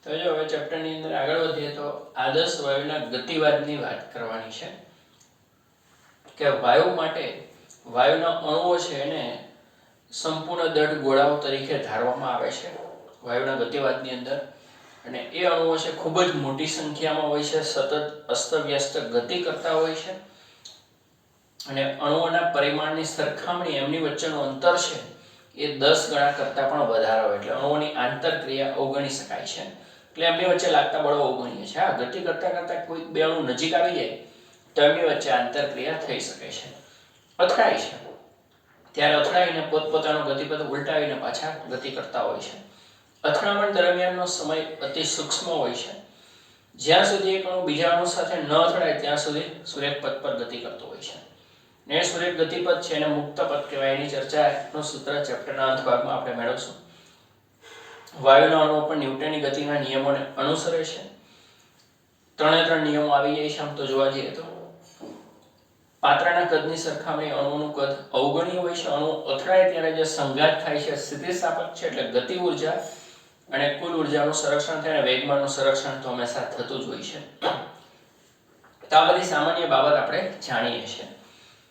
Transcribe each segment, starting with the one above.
તો જો હવે ચેપ્ટરની અંદર આગળ વધીએ તો આદર્શ વાયુના ગતિવાદની વાત કરવાની છે કે વાયુ માટે વાયુના અણુઓ છે એને સંપૂર્ણ દળ ગોળાઓ તરીકે ધારવામાં આવે છે વાયુના ગતિવાદની અંદર, અને એ અણુઓ છે ખૂબ જ મોટી સંખ્યામાં હોય છે, સતત અસ્તવ્યસ્ત ગતિ કરતા હોય છે, અને અણુઓના પરિમાણની સરખામણી એમની વચ્ચેનું અંતર છે એ 10 ગણા કરતાં પણ વધારે હોય, એટલે અણુઓની આંતરક્રિયા અવગણી શકાય છે, એટલે એમની વચ્ચે લાગતા બળો અવગણીએ છીએ. હા, ગતિ કરતાં કરતાં કોઈ બે અણુ નજીક આવી જાય તો એમની વચ્ચે આંતરક્રિયા થઈ શકે છે. અથડાય છે ત્યારે અથડાઈને પોતપોતાનો ગતિપથ ઉલટાવીને પાછા ગતિ કરતા હોય છે. અથડામણ દરમિયાનનો સમય અતિ સૂક્ષ્મ હોય છે. જ્યાં સુધી એક અણુ બીજા અણુ સાથે ન અથડાય ત્યાં સુધી સુરેખ પથ પર ગતિ કરતો હોય છે. ને સુરેખ ગતિપથ છે એને મુક્ત પથ કહેવાય. એની ચર્ચાનું સૂત્ર ચેપ્ટરના અંત ભાગમાં આપણે મેળવશું. વાયુના અણુઓ પણ ન્યૂટનની ગતિના નિયમોને અનુસરે છે. ત્રણે ત્રણ નિયમો આવી જાય છે આમ તો જોવા જઈએ તો. પાત્રના કદની સરખામણી અણુઓનું કદ અવગણ્ય હોય છે. અણુ અથડાય ત્યારે જે સંઘાત થાય છે સ્થિતિસ્થાપક છે, એટલે ગતિ ઉર્જા અને કુલ ઉર્જાનું સંરક્ષણ થાય, અને વેગમાનનું સંરક્ષણ તો હંમેશા થતું જ હોય છે. તો આ બધી સામાન્ય બાબત આપણે જાણીએ છીએ.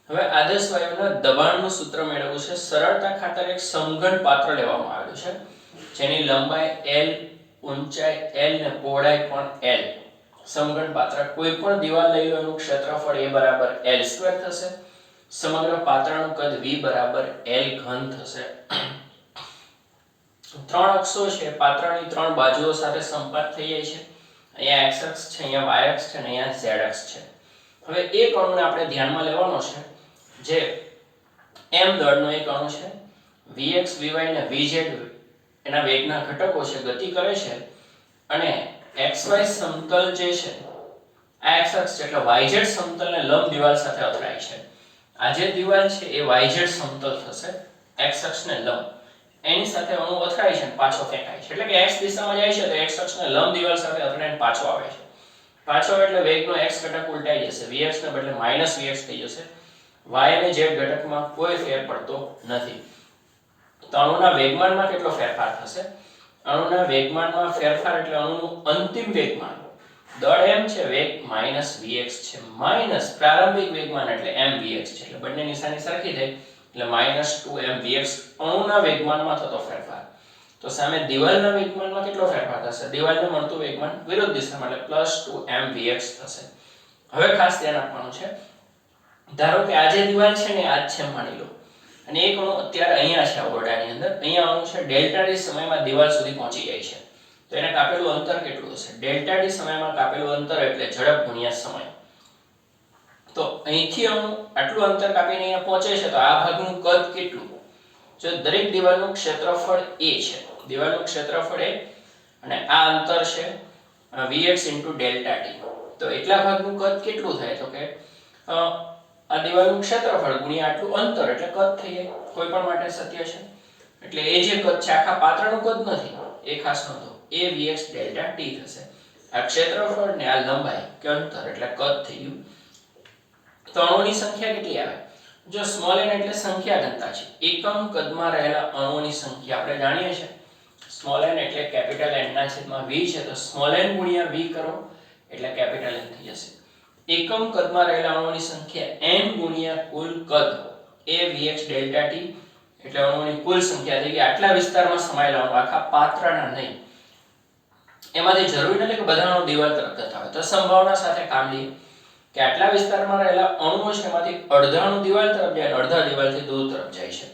હવે આદર્શ વાયુના દબાણનું સૂત્ર મેળવવું છે. સરળતા ખાતર એક સમઘન પાત્ર લેવામાં આવ્યું છે જેની લંબાઈ L, ઊંચાઈ L ને પહોળાઈ પણ L. સમઘન પાત્ર કોઈ પણ દીવાલ લઈ લો, એનું ક્ષેત્રફળ A બરાબર L² થશે. સમગ્ર પાત્રનું કદ V બરાબર L ઘન થશે. ત્રણ અક્ષો છે પાત્રની ત્રણ બાજુઓ સાથે સંપાત થઈ જાય છે. અહીંયા x અક્ષ છે, અહીંયા y અક્ષ છે, અને અહીંયા z અક્ષ છે. હવે એક અણુને આપણે ધ્યાનમાં લેવાનો છે જે m દળનો એક અણુ છે. vx, vy અને vz એના વેગના ઘટકો છે, ગતિ કરે છે, અને xy સમતલ જે છે આ x અક્ષ છે એટલે yz સમતલને લંબ દીવાલ સાથે અથડાય છે. આ જે દીવાલ છે એ yz સમતલ થશે, x અક્ષને લંબ. એની સાથે અણુ અથડાય છે અને પાછો ફેંકાય છે, એટલે કે x દિશામાં જાય છે તો x અક્ષને લંબ દીવાલ સાથે અથડાઈને પાછો આવે છે. પાછો એટલે વેગનો x ઘટક ઉલટાઈ જશે, vx ને બદલે -vx થઈ જશે. y અને z ઘટકમાં કોઈ ફેર પડતો નથી. તો અણુના વેગમાનમાં કેટલો ફેરફાર થશે? અણુના વેગમાનમાં ફેરફાર એટલે અણુનું અંતિમ વેગમાન, દળ m છે, વેગ -vx છે, માઈનસ પ્રારંભિક વેગમાન એટલે mvx છે, એટલે બંને નિશાની સરખી થઈ એટલે -2mvx અણુના વેગમાનમાં થતો ફેરફાર. તો સામે દિવાલના વેગમાનમાં કેટલો ફેરફાર થશે? દિવાલને મળતું વેગમાન વિરુદ્ધ દિશામાં એટલે +2mvx થશે. હવે ખાસ ધ્યાન આપવાનું છે, ધારો કે આ જે દિવાલ છે ને આ જ છે માની લો, અને એક અણુ અત્યારે અહીંયા છે ઓરડાની અંદર, અહીંયા અણુ છે ડેલ્ટા t સમયમાં દિવાલ સુધી પહોંચી જાય છે. તો એને કાપેલું અંતર કેટલું હશે? ડેલ્ટા t સમયમાં કાપેલું અંતર એટલે ઝડપ ગુણ્યા સમય. તો અહીંથી અણુ આટલું અંતર કાપીને અહીંયા પહોંચે છે તો આ ભાગનું કદ કેટલું? જો દરેક દિવાલનું ક્ષેત્રફળ a છે, દિવાલનું ક્ષેત્રફળ a અને આ અંતર છે vx * ડેલ્ટા t, તો એટલા ભાગનું કદ કેટલું થાય? તો કે આ દિવાલનું ક્ષેત્રફળ ગુણ્યા આટલું અંતર એટલે કદ થઈ જાય. કોઈ પણ માટે સત્ય છે. એટલે એ જે કદ છે આખા પાત્રનું કદ નથી, એ ખાસ નોંધો. a vx ડેલ્ટા t થશે. આ ક્ષેત્રફળ ને આ લંબાઈ કે અંતર એટલે કદ થઈ ગયું. તો અણુઓની સંખ્યા કેટલી આવે? જો સ્મોલ n એટલે સંખ્યા ઘનતા છે, એકમ કદમાં રહેલા અણુઓની સંખ્યા આપણે જાણીએ છીએ. સ્મોલ n એટલે કેપિટલ N ના છેદમાં v છે, તો સ્મોલ n ગુણ્યા v કરો એટલે કેપિટલ N થઈ જશે. એકમ કદમાં રહેલા અણુઓની સંખ્યા n ગુણ્યા કુલ કદ a vx ડેલ્ટા t એટલે અણુઓની કુલ સંખ્યા થઈ ગઈ. આટલા વિસ્તારમાં સમાયેલા અણુ, આખા પાત્રના નહીં. એમાંથી જરૂરી નથી કે બધા અણુ દિવાલ તરફ જતા હોય, તો સંભાવના સાથે કામ લઈએ કે આટલા વિસ્તારમાં રહેલા અણુઓ છે એમાંથી અડધા અણુ દિવાલ તરફ જાય અને અડધા દિવાલથી દૂર તરફ જાય છે.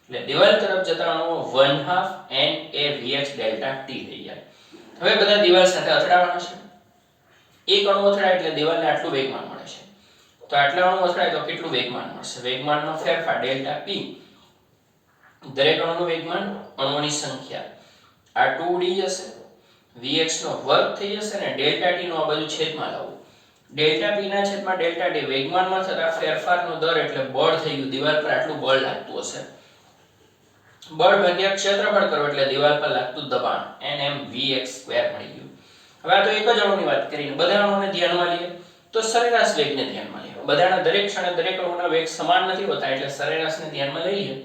એટલે દિવાલ તરફ જતા અણુઓ 1/2 n a vx delta t થઈ જાય. હવે બધા દિવાલ સાથે અથડાવાના છે. એક અણુ અથડાય એટલે દિવાલને આટલું વેગમાન મળે છે. તો આટલા અણુ અથડાય તો કેટલું વેગમાન મળશે? વેગમાનમાં ફેરફાર ડેલ્ટા p. દરેક અણુનું વેગમાન અણુઓની સંખ્યા આ 2d જશે, vx નો વર્ગ થઈ જશે અને ડેલ્ટા t નો આ બાજુ છેદમાં લાવવું. ડેલ્ટા p ના છેદમાં ડેલ્ટા t વેગમાનમાં થતા ફેરફારનો દર એટલે બળ થઈ ગયું. દિવાલ પર આટલું બળ લાગતું હશે. બળ ભાગ્યા ક્ષેત્રફળ કરો એટલે દિવાલ પર લાગતું દબાણ nmvx² મળી ગયું. હવે આ તો એક જ અણુની વાત કરીને બધા અણુઓને ધ્યાનમાં લઈએ તો સરેરાશ વેગને ધ્યાનમાં લઈએ. બધાના દરેક ક્ષણે દરેક અણુના વેગ સમાન નથી હોતા, એટલે સરેરાશને ધ્યાનમાં લઈ લઈએ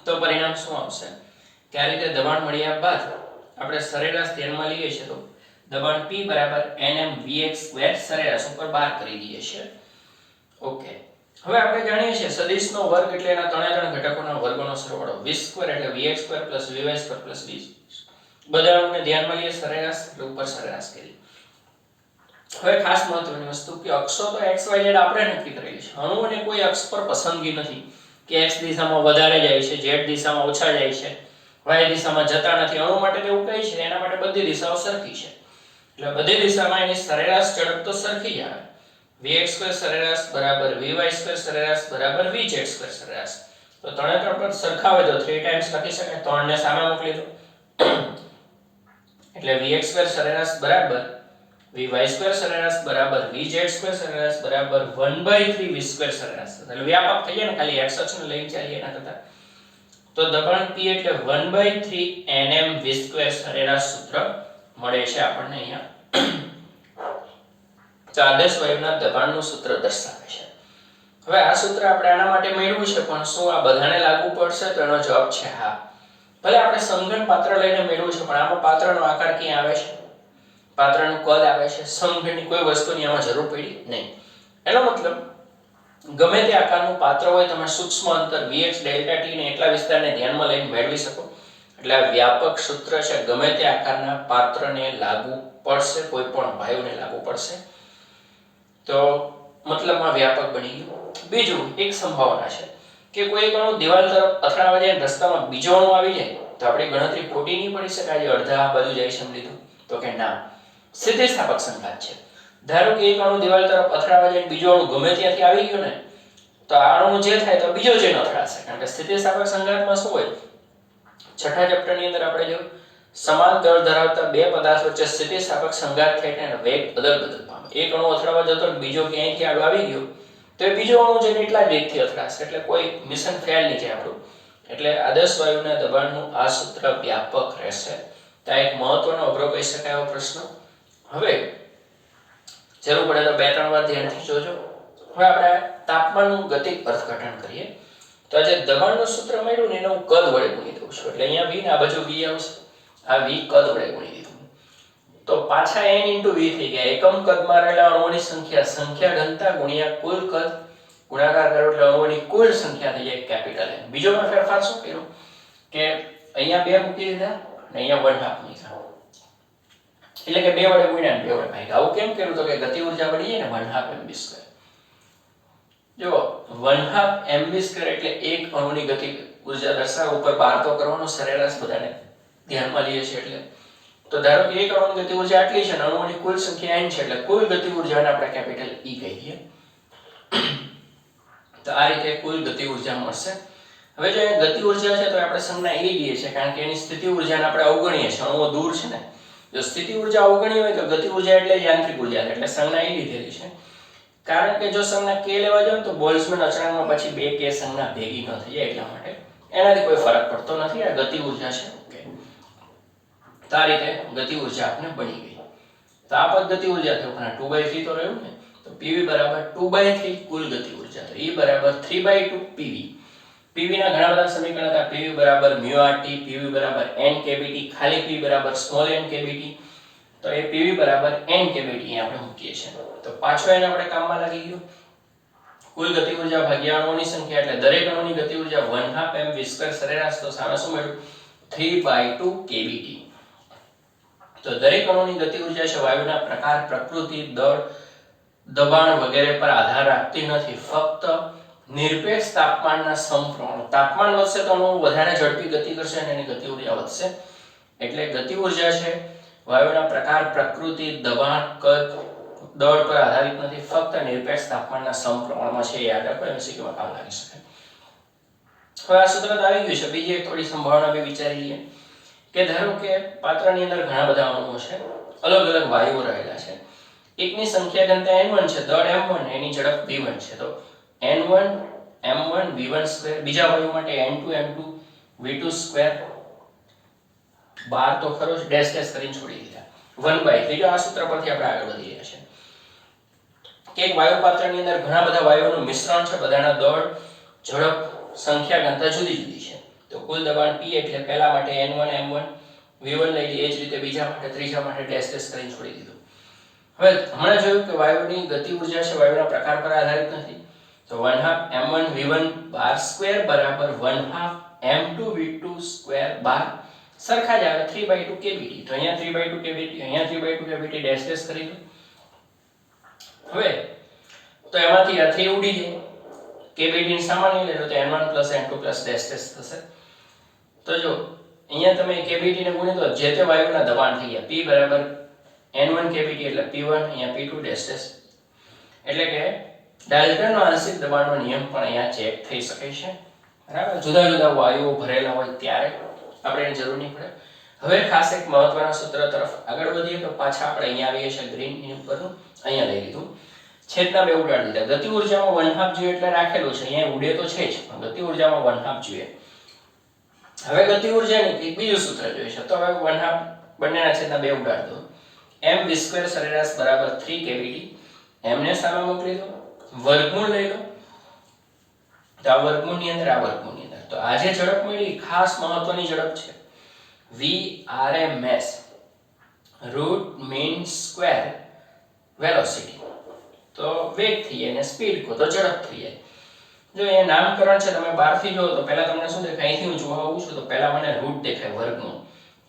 તો પરિણામ શું આવશે? કે આ રીતે દબાણ મળ્યા બાદ આપણે સરેરાશ ધ્યાનમાં લઈએ છીએ તો દબાણ P બરાબર nm vx² સરેરાશ ઉપર 12 કરી દઈએ છીએ. ઓકે, હવે આપણે જાણીએ છીએ સદિશનો વર્ગ એટલે એના ત્રણે ઘટકોના વર્ગોનો સરવાળો. v² એટલે vx² + vy² + v. બધાને ધ્યાનમાં લઈએ સરેરાશ એટલે ઉપર સરેરાશ કરી. હવે ખાસ મહત્વની વસ્તુ કે અક્ષો તો x y z આપણે નક્કી કરેલી છે. અણુઓને કોઈ અક્ષ પર પસંદગી નથી કે x દિશામાં વધારે જાય છે, z દિશામાં ઓછા જાય છે, y દિશામાં જતા નથી. અણુ માટે એવું કહે છે એના માટે બધી દિશાઓ સરખી છે. એટલે બધી દિશામાં એની સરેરાશ ઝડપ તો સરખી જ આવે. vx² સરેરાશ બરાબર vy² સરેરાશ બરાબર vz² સરેરાશ. તો ત્રણે પર સરખાવે તો 3 ટાઈમ્સ લખી શકાય. 3 ને સામે મોકલી દો એટલે vx² સરેરાશ બરાબર vy² સરેરાશ બરાબર vz² સરેરાશ બરાબર 1/3 v² સરેરાશ. એટલે વ્યાપક થઈ જાય ને, ખાલી x અક્ષને લઈને ચાલીએ એના કરતા. તો દબાણ P એટલે 1/3 nm v² સરેરાશ સૂત્ર મળે છે આપણને અહીંયા. તો આદર્શ વાયુના દબાણનું સૂત્ર દર્શાવે છે. હવે આ સૂત્ર આપણે આના માટે મેળવ્યું છે, પણ શું આ બધાને લાગુ પડશે? તો એનો જવાબ છે હા. ભલે આપણે સમઘન પાત્ર લઈને મેળવ્યું છે, પણ આમાં પાત્રનો આકાર ક્યાં આવે છે? પાત્રનું કદ આવે છે. સમઘનની કોઈ વસ્તુની આમાં જરૂર પડી નહીં. એનો મતલબ ગમે તે આકારનું પાત્ર હોય, તમે સૂક્ષ્મ અંતર vx ડેલ્ટા t ને એટલા વિસ્તારને ધ્યાનમાં લઈને મેળવી શકો. એટલે આ વ્યાપક સૂત્ર છે, ગમે તે આકારના પાત્રને લાગુ પડશે, કોઈ પણ વાયુને લાગુ પડશે. તો મતલબમાં વ્યાપક બની ગયું. બીજું એક સંભાવના છે કે કોઈ અણુ દિવાલ તરફ અથડાવા જાય, રસ્તામાં બીજો અણુ આવી જાય તો આપણી ગણતરી ખોટી નહીં પડી શકે. આજે અડધા આ બાજુ જાય છે એમ લીધું તો કે ના, સ્થિતિસ્થાપક સંઘાત છે. ધારો કે એક અણુ દિવાલ તરફ અથડાવા જાય, બીજો અણુ ગમે ત્યાંથી આવી ગયો ને, તો આ અણુ જે થાય તો બીજો જે અથડાશે. કારણ કે સ્થિતિસ્થાપક સંઘાતમાં શું હોય? છઠ્ઠા ચેપ્ટરની અંદર આપણે જો સમાન દળ ધરાવતા બે પદાર્થ વચ્ચે સ્થિતિસ્થાપક સંઘાત થાય એટલે વેગ અદલ-બદલ પામે. એક અણુ અથડાવા જતો બીજો ક્યાંયથી આગળ આવી ગયો તો એ બીજો અણુ જેને એટલા જ વેગથી અથડાશે. એટલે કોઈ મિશન ફેલ નહીં જાય આપણું. એટલે આદર્શ વાયુના દબાણનું આ સૂત્ર વ્યાપક રહેશે. તો એક મહત્વનો અઘરો કહી શકાય એવો પ્રશ્ન. હવે જરૂર પડે તો 2-3 વાર ધ્યાનથી જોજો. હવે આપણે તાપમાનનું ગતિક અર્થઘટન કરીએ. તો આ જે દબાણનું સૂત્ર મળ્યું ને એને હું કદ વડે ગુણી દઉં છું. એટલે અહીંયા v ને આ બાજુ v આવશે. આ v કદ વડે ગુણી દીધું. તો પાછા n * v થઈ ગયા. એકમ કદમાં રહેલા અણુઓની સંખ્યા ઘનતા ગુણ્યા કુલ કદ ગુણાકાર કરો એટલે અણુઓની કુલ સંખ્યા થઈ જાય કેપિટલ N. બીજો મેં ફેરફાર શું કર્યો કે અહીંયા 2 મૂકી દીધા અને અહીંયા 1/2 મૂક્યા. એટલે કે 2 વડે ગુણ્યા અને 2 વડે ભાગ્યા. આવું કેમ કર્યું? તો કે ગતિ ઊર્જા વળી જાય ને 1/2 mv². જો 1/2 mv² એટલે એક અણુની ગતિ ઊર્જા દર્શાવે. ઉપર 12 તો કરવાનો સરેરાશ બધાને ધ્યાનમાં લઈએ છીએ એટલે. તો ધારો કે એક અણુની ગતિ ઊર્જા આટલી છે અને અણુઓની કુલ સંખ્યા n છે, એટલે કુલ ગતિ ઊર્જાને આપણે કેપિટલ E કહીએ. તો આ રીતે કુલ ગતિ ઊર્જા મળશે. હવે જો એ ગતિ ઊર્જા છે તો આપણે સંજ્ઞા E લઈએ છીએ, કારણ કે એની સ્થિતિ ઊર્જાને આપણે અવગણીએ છીએ. અણુઓ દૂર છે ને, જો સ્થિતિ ઊર્જા અવગણી હોય તો ગતિ ઊર્જા એટલે યાંત્રિક ઊર્જા છે. એટલે સંજ્ઞા E લીધેલી છે. કારણ કે જો સંજ્ઞા k લેવા જાવ તો બોલ્ટ્ઝમેન અચળાંકમાં પછી 2 k સંજ્ઞા ભેગી ન થઈ જાય, એટલા માટે એનાથી કોઈ ફરક પડતો નથી. આ ગતિ ઊર્જા છે. ઓકે, તો આ રીતે ગતિ ઊર્જા આપણે બની ગઈ. તો આ પદ્ધતિ ઊર્જા થયો, પણ 2/3 તો રહ્યું ને. તો PV બરાબર 2/3 કુલ ગતિ ઊર્જા. તો E બરાબર 3/2 PV. PV ના ઘણા બધા સમીકરણ હતા. PV બરાબર μRT, PV બરાબર n kBT, ખાલી P બરાબર સ્મોલ n kBT. તો એ PV બરાબર n kBT આપણે મૂકીએ છીએ. તો પાછો એને આપણે કામમાં લાગી ગયો. કુલ ગતિ ઊર્જા ભાગ્યા અણુઓની સંખ્યા એટલે દરેક અણુની ગતિ ઊર્જા 1/2 mv² સરેરાશ. તો સામે શું મળ્યું? 3/2 kBT. તો દરેક અણુની ગતિ ઊર્જા છે વાયુના પ્રકાર, પ્રકૃતિ, દળ, દબાણ વગેરે પર આધાર રાખતી નથી. ફક્ત નિરપેક્ષ તાપમાનના સમપ્રમાણ. તાપમાન વધશે તો અણુ વધારે ઝડપી ગતિ કરશે અને એની ગતિ ઊર્જા વધશે. એટલે ગતિ ઊર્જા છે વાયુના પ્રકાર, પ્રકૃતિ, દબાણ, કદ, દળ પર આધારિત નથી. ફક્ત નિરપેક્ષ તાપમાનના સમપ્રમાણમાં છે. યાદ રાખો, એમસીક્યુમાં કામ લાગી શકે. હવે આ સૂત્ર તો આવી ગયું છે. બીજી એક થોડી સંભાવના બી વિચારી લઈએ કે ધારો કે પાત્રની અંદર ઘણા બધા અણુઓ છે, અલગ અલગ વાયુઓ રહેલા છે. એકની સંખ્યા ઘનતા n1 છે, દળ m1, એની ઝડપ v1 છે. તો n1 m1 v1². બીજા વાયુ માટે n2 m2 v2². 12 તો ખરો જ, ડેશ ડેશ કરીને છોડી દીધા. 1/3. આ સૂત્ર પરથી આપણે આગળ વધી રહ્યા છે કે એક વાયુ પાત્રની અંદર ઘણા બધા વાયુઓનું મિશ્રણ છે. બધાના દળ, ઝડપ, સંખ્યા ઘનતા જુદી જુદી છે. તો કુલ દબાણ P એટલે પહેલા માટે n1 m1 v1 લઈ લઈએ, એ જ રીતે બીજા માટે, ત્રીજા માટે ડેશ ડેશ કરીને છોડી દીધું. હવે હમણાં જોયું કે વાયુની ગતિ ઉર્જા છે વાયુના પ્રકાર પર આધારિત નથી, તો 1/2 m1 v1 બાર સ્ક્વેર બરાબર 1/2 m2 v2 સ્ક્વેર બાર સરખા જ આવે 3/2 kbt. તો અહીંયા 3/2 kbt, અહીંયા 3/2 kbt ડેશ ડેશ કરી દો. હવે તો એમાંથી આ 3 ઉડી જાય, kbt ને સામાન્ય લે તો n1 + n2 + ડેશ ડેશ થશે. તો જો અહીંયા તમે kbt ને ગુણો તો જે તે વાયુના દબાણ થઈ ગયા, p બરાબર n1 kbt એટલે p1, અહીંયા p2 ડેશ ડેશ. એટલે કે ડાલ્ટનનો આંશિક દબાણનો નિયમ પણ અહીંયા ચેક થઈ શકે છે, બરાબર. જુદા જુદા વાયુઓ ભરેલા હોય ત્યારે આપણે એની જરૂર નહીં પડે. હવે ખાસ એક મહત્વના સૂત્ર તરફ આગળ વધીએ તો પાછા આપણે અહીંયા આવીએ છીએ ગ્રીન ઉપરનું, અહીંયા લઈ લીધું, છેદના 2 ઉડાડી દીધા. ગતિ ઉર્જામાં 1/2 જોઈએ એટલે રાખેલું છે, અહીંયા ઉડે તો છે જ, પણ ગતિ ઉર્જામાં 1/2 જોઈએ. હવે ગતિ ઉર્જાની એક બીજું સૂત્ર જોઈએ છે, તો હવે 1/2 બંનેના છેદના 2 ઉડાડી દો. mv² સરેરાશ બરાબર 3 kbt. m ને સામે મોકલી દો, વર્ગમૂળ લઈ લો, તો આ વર્ગમૂળની અંદર, આ વર્ગમૂળની અંદર. તો આ જે ઝડપ મળી ખાસ મહત્વની ઝડપ છે, vrms root mean square velocity. તો વેગ થઈ જાય અને સ્પીડ કહો તો ઝડપ થઈ જાય. જો એ નામકરણ છે, તમે બહારથી જો તો પહેલા તમને શું દેખાય, અહીંથી હું જોવા આવું છું તો પહેલા મને રૂટ દેખાય વર્ગમૂળ,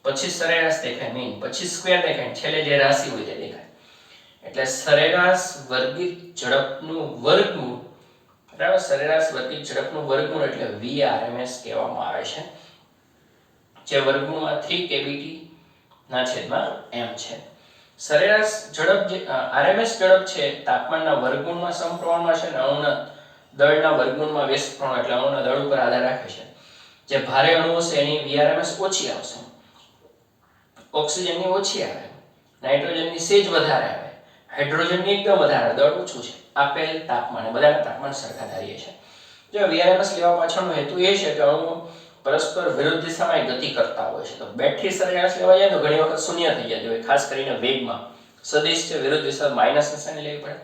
પછી સરેરાશ દેખાય મીન, પછી સ્ક્વેર દેખાય, છેલ્લે જે રાશિ હોય તે દેખાય. એટલે સરેરાશ વર્ગિત ઝડપનું વર્ગમૂળ, બરાબર, સરેરાશ વર્ગિત ઝડપનું વર્ગમૂળ એટલે vrms કહેવામાં આવે છે, જે વર્ગમૂળમાં 3 kbt ના છેદમાં m છે. સરેરાશ ઝડપ જે rms ઝડપ છે તાપમાનના વર્ગમૂળમાં સમપ્રમાણમાં છે અને અણુના દળના વર્ગમૂળમાં વ્યસ્ત પ્રમાણ એટલે અણુના દળ ઉપર આધાર રાખે છે. જે ભારે અણુઓ છે એની vrms ઓછી આવશે, ઓક્સિજનની ઓછી આવે, નાઇટ્રોજનની સેજ વધારે આવે, હાઇડ્રોજનની એકદમ વધારે, દળ ઓછું છે. આપેલ તાપમાને બધાના તાપમાન સરખા ધારીએ છે. જો vrms લેવા પાછળનો હેતુ એ છે કે અણુઓ પરસ્પર વિરુદ્ધ દિશામાં ગતિ કરતા હોય છે. તો બેટરી સરેરાશ લેવા જાય તો ઘણી વખત શૂન્ય થઈ જાય, ખાસ કરીને વેગમાં સદિશ છે વિરુદ્ધ દિશા માઈનસ નિશાની લેવી પડે,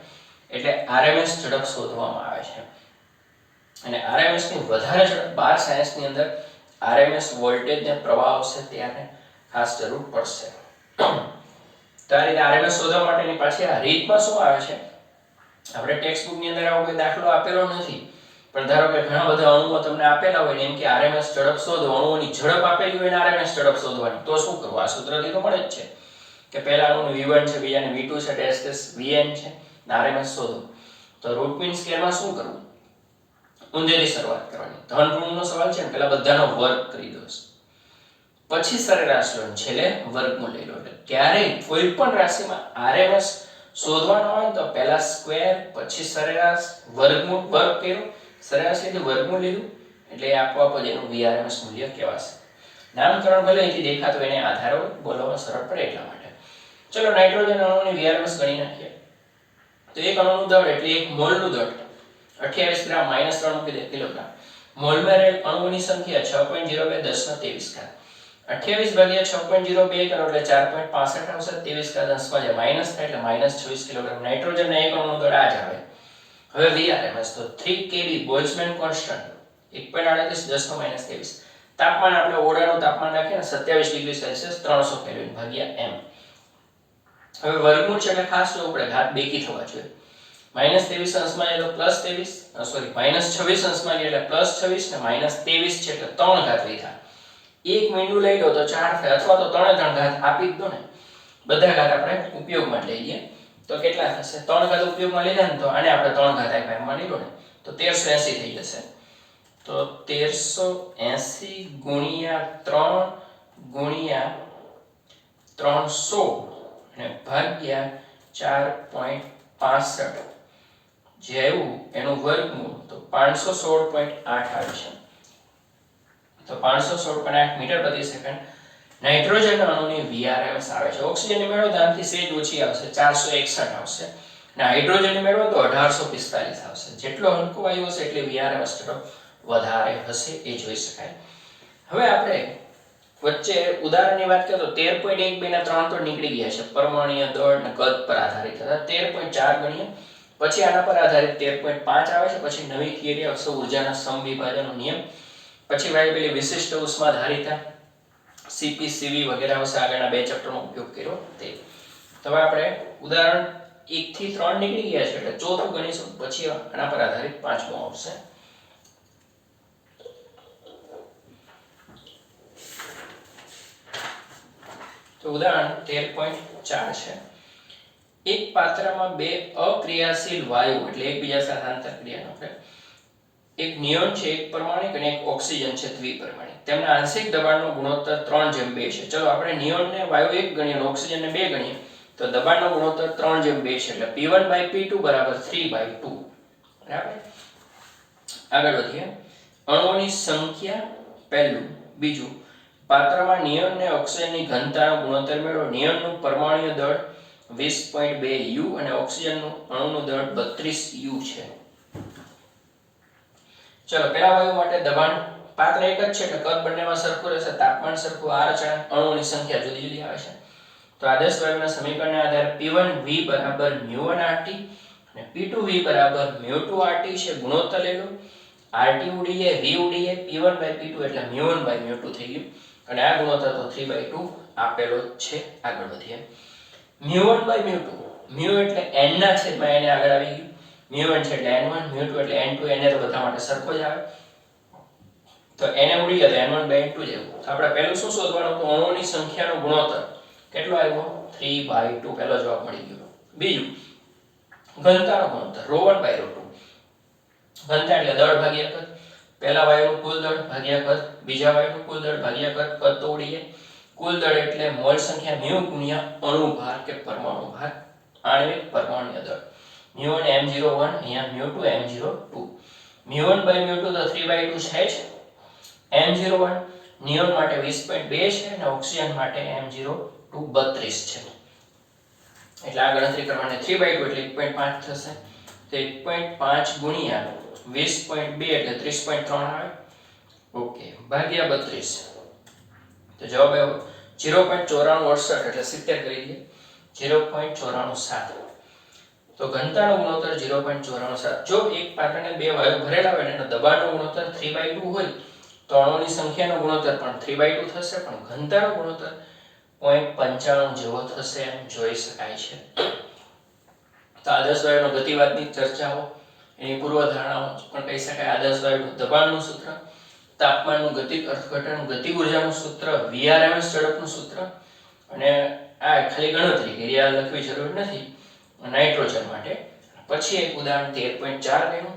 એટલે rms ઝડપ શોધવામાં આવે છે. અને rms ની વધારે ઝડપ 12 સાયન્સની અંદર rms વોલ્ટેજ ને પ્રવાહ આવશે ત્યારે ખાસ જરૂર પડશે. તો આ રીતે rms શોધવા માટેની પાછી આ રીતમાં શું આવે છે, આપણે ટેક્સ્ટ બુક ની અંદર આવો કોઈ દાખલો આપેલો નથી, પણ ધારો કે ઘણા બધા અણુઓ તમને આપેલા હોય ને એમ કે rms ઝડપ શોધો, અણુઓની ઝડપ આપેલી હોય ને rms ઝડપ શોધવાની, તો શું કરવું? આ સૂત્રથી તો મળે જ છે કે પહેલા અણુનું v1 છે, બીજાને v2 છે, ડેશ ડેશ vn છે, rms શોધો. તો રૂટ મીન સ્ક્વેરમાં શું કરવું? ઊંધેથી શરૂઆત કરવાની, ધન ઋણનો સવાલ છે ને, પહેલા બધાનો વર્ગ કરી દો, પછી સરેરાશ લો, છેલ્લે વર્ગમૂળ લઈ લો. એટલે ક્યારેય કોઈ પણ રાશિમાં rms શોધવાનો હોય તો પહેલા સ્ક્વેર, પછી સરેરાશ, વર્ગમૂળ, વર્ગ કર્યો, સરેરાશ લીધું, વર્ગમૂળ લીધું, એટલે આપોઆપ જ એનું vrms મૂલ્ય કહેવાશે. નામકરણ ભલે અહીંથી દેખાતું એને આધારો બોલવામાં સરળ પડે એટલા માટે. ચલો નાઇટ્રોજન અણુની vrms ગણી નાખીએ. તો એક અણુનું દળ એટલે એક મોલનું દળ 28 ગ્રામ -3 મૂકી દે કિલોગ્રામ. મોલમાં રહેલ અણુઓની સંખ્યા 6.02 10 ના 23 ઘાત. 28 ભાગ્યા 6.02 કરો એટલે 4.65 આવશે. 23 ઘાત અંશમાં જે માઈનસ થાય એટલે -26 કિલોગ્રામ. નાઇટ્રોજનના એક અણુનું દળ આ જ આવે. હવે vrms તો 3 kb બોલ્ટ્ઝમેન કોન્સ્ટન્ટ 1.38 10 - 23. તાપમાન આપણે ઓરડાનું તાપમાન રાખીએ ને 27 ડિગ્રી સેલ્સિયસ 300 કેલ્વિન ભાગ્યા m. હવે વર્ગમૂળ છે એટલે ખાસ જોવું પડે, ઘાત બેકી થવા જોઈએ. -23 અંશમાં એટલે -26 અંશમાં એટલે +26 ને -23 છે એટલે 3 ઘાત લીધા. એક મીંડું લઈ લો તો 4 થાય, અથવા તો 3 ઘાત આપી દો ને, બધા ઘાત આપણે ઉપયોગમાં લઈ લઈએ તો કેટલા થશે? 3 ઘાત ઉપયોગમાં લીધા ને તો આને આપણે 3 ઘાત આપ્યા એમાં લીધો ને તો 1380 થઈ જશે. તો 1380 ગુણ્યા 3 ગુણ્યા 300 અને ભાગ્યા 4.65 જે આવ્યું એનું વર્ગમૂળ તો 516.8 આવે છે. તો 516.8 મીટર પ્રતિ સેકન્ડ નાઇટ્રોજન અણુની vrms આવે છે. ઓક્સિજનની મેળવો તો આનાથી સેજ ઓછી આવશે, 461 આવશે. અને હાઇડ્રોજનની મેળવો તો 1845 આવશે. જેટલો હલકો વાયુ હશે એટલે vrms ઝડપ વધારે હશે એ જોઈ શકાય. હવે આપણે વચ્ચે ઉદાહરણની વાત કરીએ તો 13.12 ના 3 તો નીકળી ગયા છે, પરમાણુય દળ અને કદ પર આધારિત હતા. 13.4 ગણીએ, પછી આના પર આધારિત 13.5 આવે છે. પછી નવી થિયરી આવશે ઉર્જાના સમવિભાજનનો નિયમ, પછી વાયુ પેલી વિશિષ્ટ ઉષ્માધારિતા, સીપી સીવી વગેરે આવશે આગળના બે ચેપ્ટરનો ઉપયોગ કર્યો તે. તો હવે આપણે ઉદાહરણ 1 થી 3 નીકળી ગયા છે એટલે ચોથું ગણીશું, પછી આના પર આધારિત પાંચમું આવશે. તો ઉદાહરણ 13.4 છે. એક પાત્રમાં બે અક્રિયાશીલ વાયુ એટલે એકબીજા સાથે આંતરક્રિયા ન કરે, એક નિયોન છે એક પરમાણિક અને એક ઓક્સિજન છે દ્વિપરમાણિક, તેમના આંશિક દબાણનો ગુણોત્તર 3:2 છે. ચલો આપણે નિયોનને વાયુ 1 ગણીએ અને ઓક્સિજનને 2 ગણીએ તો દબાણનો ગુણોત્તર 3:2 છે એટલે P1/P2 = 3/2. બરાબર. આગળ વધીએ. અણુઓની સંખ્યા પહેલું. બીજું, પાત્રમાં નિયોન અને ઓક્સિજનની ઘનતાનો ગુણોત્તર મેળવો. નિયોનનું પરમાણુય દળ 20.2 U અને ઓક્સિજનનું અણુનું દળ 32 U છે. ચલો પહેલા વાયુ માટે દબાણ પાત્ર એક જ છે એટલે કદ બંનેમાં સરખું રહેશે, તાપમાન સરખું, આર અચળાંક, અણુઓની સંખ્યા જુદી જુદી આવે છે. તો આદર્શ વાયુના સમીકરણના આધારે P1V = μ1RT અને P2V = μ2RT છે. ગુણોત્તર લઈ લો. RT ઉડીએ, V ઉડીએ, P1/P2 એટલે μ1/μ2 થઈ ગયું અને આ ગુણોત્તર તો 3/2 આપેલો છે. આગળ વધીએ. μ1/μ2, μ એટલે n ના છેદમાં n આગળ આવી ગયું, μ1 છે એટલે n1, μ2 એટલે n2, n તો બધા માટે સરખો જ આવે તો n ઉડી ગયો તો n1/n2 જેવું. તો આપણે પહેલું શું શોધવાનું તો અણુઓની સંખ્યાનો ગુણોત્તર કેટલો આવ્યો 3/2 પહેલો જવાબ મળી ગયો. બીજું ઘનતાનો ગુણોત્તર ρ1/ρ2, ઘનતા એટલે દળ ભાગ્યા કદ, પહેલા વાયુનું કુલ દળ ભાગ્યા કદ, બીજા વાયુનું કુલ દળ ભાગ્યા કદ, કદ તો ઉડીએ, કુલ દળ એટલે મોલ સંખ્યા μ ગુણ્યા અણુ ભાર કે પરમાણુ ભાર, આણ્વિક પરમાણુય દળ. μ1 m01 અહીંયા μ2 m02, μ1/μ2 તો 3/2 છે જ. m01 નિયોન માટે 20.2 છે અને ઓક્સિજન માટે m02 32 છે. એટલે આ ગણતરી કરવાની 3/2 એટલે 1.5 થશે. તો 1.5 ગુણ્યા 20.2 એટલે 30.3 આવે. ઓકે, ભાગ્યા 32 તો જવાબ આવ્યો 0.9468 એટલે 70 કરી દઈએ 0.947. તો ઘનતાનો ગુણોત્તર 0.947. જો એક પાત્રને બે વાયુ ભરેલા હોય અને એનો દબાણનો ગુણોત્તર 3/2 હોય તો અણુઓની સંખ્યાનો ગુણોત્તર પણ 3/2 થશે, પણ ઘનતાનો ગુણોત્તર 0.95 જેવો થશે એમ જોઈ શકાય છે. તો આદર્શ વાયુનો ગતિવાદની ચર્ચાઓ, એની પૂર્વધારણાઓ પણ કહી શકાય. આદર્શ વાયુનું દબાણનું સૂત્ર, તાપમાનનું ગતિ અર્થઘટન, ગતિ ઊર્જાનું સૂત્ર, VRMS ઝડપનું સૂત્ર અને આ ખાલી ગણતરી એરિયા લખવી જરૂર નથી નાઇટ્રોજન માટે. પછી એક ઉદાહરણ 13.4 ગણ્યું.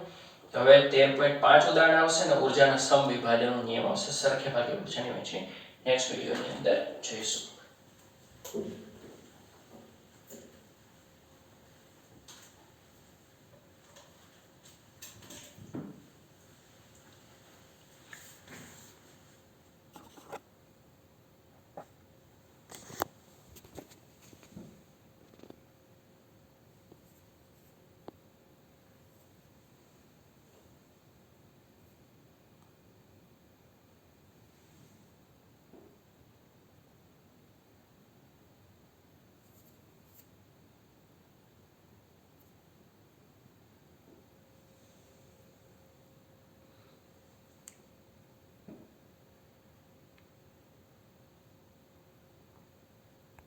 હવે 13.5 ઉદાહરણ આવશે ને ઊર્જાના સમવિભાજનનો નિયમ આવશે, સરખે ભાગે ઊર્જાની વહેંચણી નેક્સ્ટ વિડિયોની અંદર જોઈશું.